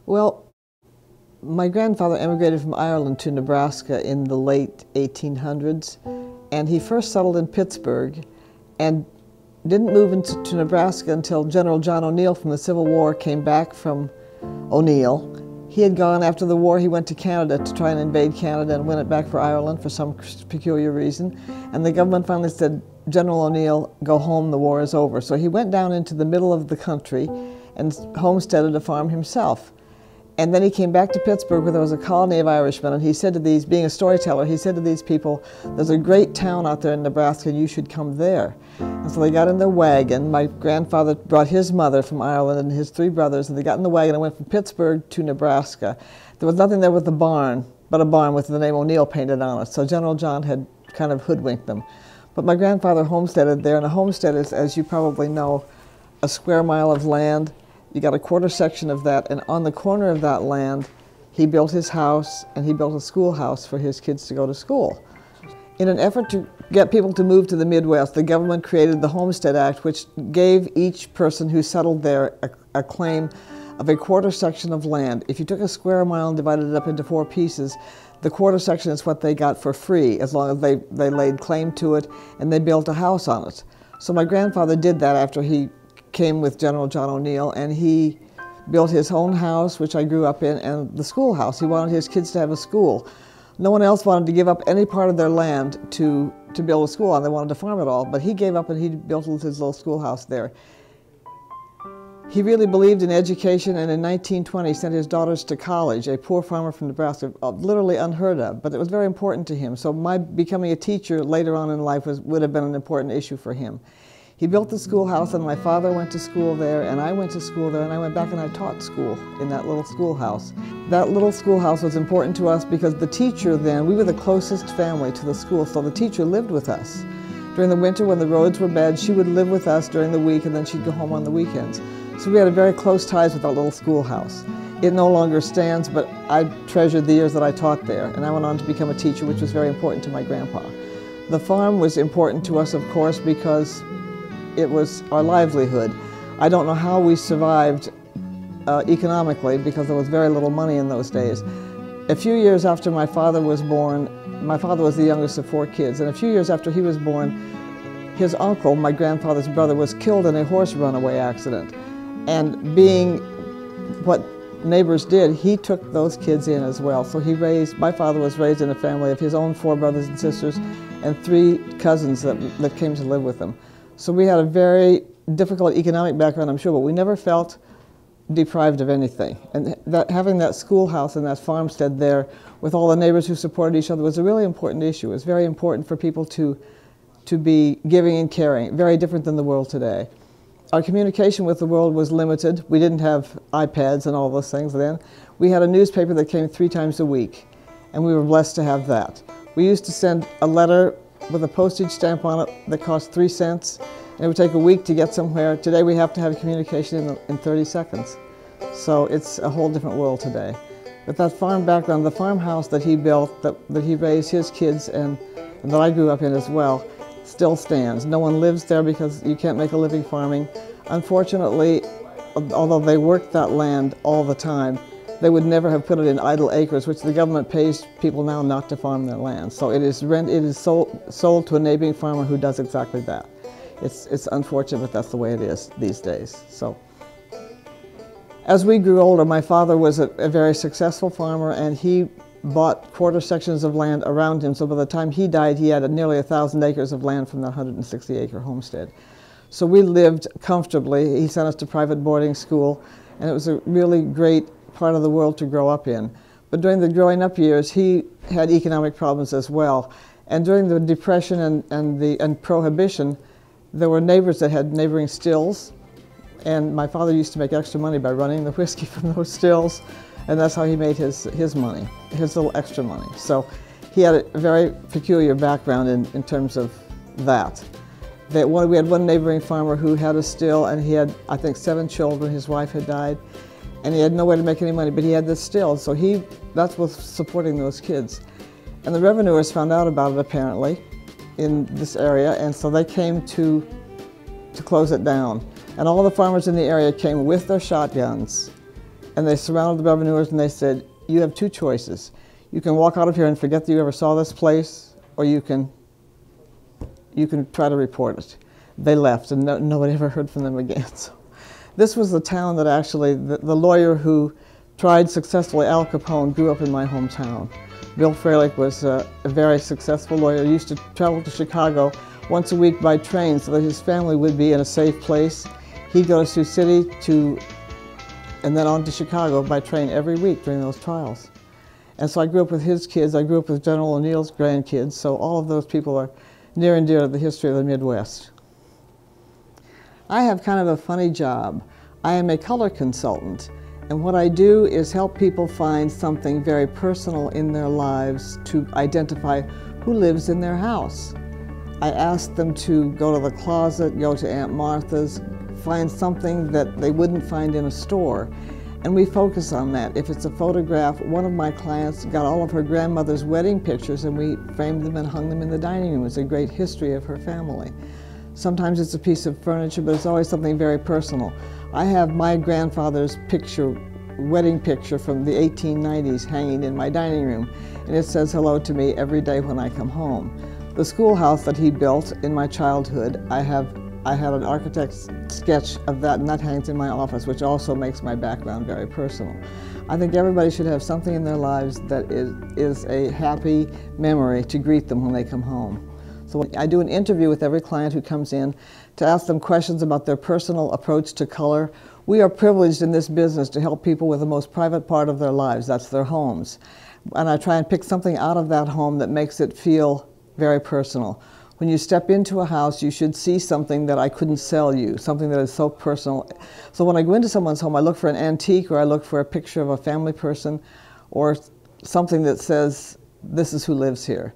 Well, my grandfather emigrated from Ireland to Nebraska in the late 1800s, and he first settled in Pittsburgh and didn't move into Nebraska until General John O'Neill from the Civil War came back from O'Neill. He had gone after the war, he went to Canada to try and invade Canada and win it back for Ireland for some peculiar reason. And the government finally said, General O'Neill, go home, the war is over. So he went down into the middle of the country and homesteaded a farm himself. And then he came back to Pittsburgh where there was a colony of Irishmen, and he said to these, being a storyteller, he said to these people, there's a great town out there in Nebraska and you should come there. And so they got in their wagon. My grandfather brought his mother from Ireland and his three brothers, and they got in the wagon and went from Pittsburgh to Nebraska. There was nothing there with the barn, but a barn with the name O'Neill painted on it. So General John had kind of hoodwinked them. But my grandfather homesteaded there, and a homestead is, as you probably know, a square mile of land. You got a quarter section of that, and on the corner of that land, he built his house, and he built a schoolhouse for his kids to go to school. In an effort to get people to move to the Midwest, the government created the Homestead Act, which gave each person who settled there a claim of a quarter section of land. If you took a square mile and divided it up into 4 pieces, the quarter section is what they got for free, as long as they laid claim to it and they built a house on it. So my grandfather did that after he came with General John O'Neill, and he built his own house, which I grew up in, and the schoolhouse. He wanted his kids to have a school. No one else wanted to give up any part of their land to build a school on. They wanted to farm it all, but he gave up and he built his little schoolhouse there. He really believed in education, and in 1920 sent his daughters to college, a poor farmer from Nebraska, literally unheard of, but it was very important to him. So my becoming a teacher later on in life would have been an important issue for him. He built the schoolhouse, and my father went to school there, and I went to school there, and I went back and I taught school in that little schoolhouse. That little schoolhouse was important to us because the teacher then, we were the closest family to the school, so the teacher lived with us. During the winter when the roads were bad, she would live with us during the week, and then she'd go home on the weekends. So we had a very close ties with that little schoolhouse. It no longer stands, but I treasured the years that I taught there, and I went on to become a teacher, which was very important to my grandpa. The farm was important to us, of course, because it was our livelihood. I don't know how we survived economically because there was very little money in those days. A few years after my father was born, my father was the youngest of 4 kids, and a few years after he was born, his uncle, my grandfather's brother, was killed in a horse runaway accident. And being what neighbors did, he took those kids in as well. So my father was raised in a family of his own 4 brothers and sisters and 3 cousins that came to live with him. So we had a very difficult economic background, I'm sure, but we never felt deprived of anything. And having that schoolhouse and that farmstead there with all the neighbors who supported each other was a really important issue. It was very important for people to be giving and caring, very different than the world today. Our communication with the world was limited. We didn't have iPads and all those things then. We had a newspaper that came 3 times a week, and we were blessed to have that. We used to send a letter with a postage stamp on it that cost 3 cents, and it would take a week to get somewhere. Today we have to have communication in 30 seconds. So it's a whole different world today. But that farm background, the farmhouse that he built, that he raised his kids and that I grew up in as well, still stands. No one lives there because you can't make a living farming. Unfortunately, although they worked that land all the time, they would never have put it in idle acres, which the government pays people now not to farm their land. So it is sold to a neighboring farmer who does exactly that. It's unfortunate, but that's the way it is these days. So, as we grew older, my father was a very successful farmer, and he bought quarter sections of land around him. So by the time he died, he had nearly 1,000 acres of land from that 160-acre homestead. So we lived comfortably. He sent us to private boarding school, and it was a really great part of the world to grow up in. But during the growing up years, he had economic problems as well. And during the Depression and Prohibition, there were neighbors that had neighboring stills, and my father used to make extra money by running the whiskey from those stills, and that's how he made his money, his little extra money. So he had a very peculiar background in terms of that. We had one neighboring farmer who had a still, and he had, I think, 7 children. His wife had died, and he had no way to make any money, but he had this still, so that's what's supporting those kids. And the revenuers found out about it, apparently, in this area, and so they came to close it down. And all the farmers in the area came with their shotguns and they surrounded the revenuers and they said, you have two choices. You can walk out of here and forget that you ever saw this place, or you can try to report it. They left, and nobody ever heard from them again. So this was the town that actually, the lawyer who tried successfully Al Capone grew up in my hometown. Bill Freilich was a very successful lawyer. He used to travel to Chicago once a week by train so that his family would be in a safe place. He'd go to Sioux City and then on to Chicago by train every week during those trials. And so I grew up with his kids. I grew up with General O'Neill's grandkids. So all of those people are near and dear to the history of the Midwest. I have kind of a funny job. I am a color consultant. And what I do is help people find something very personal in their lives to identify who lives in their house. I ask them to go to the closet, go to Aunt Martha's, find something that they wouldn't find in a store. And we focus on that. If it's a photograph, one of my clients got all of her grandmother's wedding pictures and we framed them and hung them in the dining room. It's a great history of her family. Sometimes it's a piece of furniture, but it's always something very personal. I have my grandfather's wedding picture from the 1890s hanging in my dining room, and it says hello to me every day when I come home. The schoolhouse that he built in my childhood, I have an architect's sketch of that, and that hangs in my office, which also makes my background very personal. I think everybody should have something in their lives that is a happy memory to greet them when they come home. So I do an interview with every client who comes in to ask them questions about their personal approach to color. We are privileged in this business to help people with the most private part of their lives, that's their homes. And I try and pick something out of that home that makes it feel very personal. When you step into a house, you should see something that I couldn't sell you, something that is so personal. So when I go into someone's home, I look for an antique, or I look for a picture of a family person, or something that says, this is who lives here.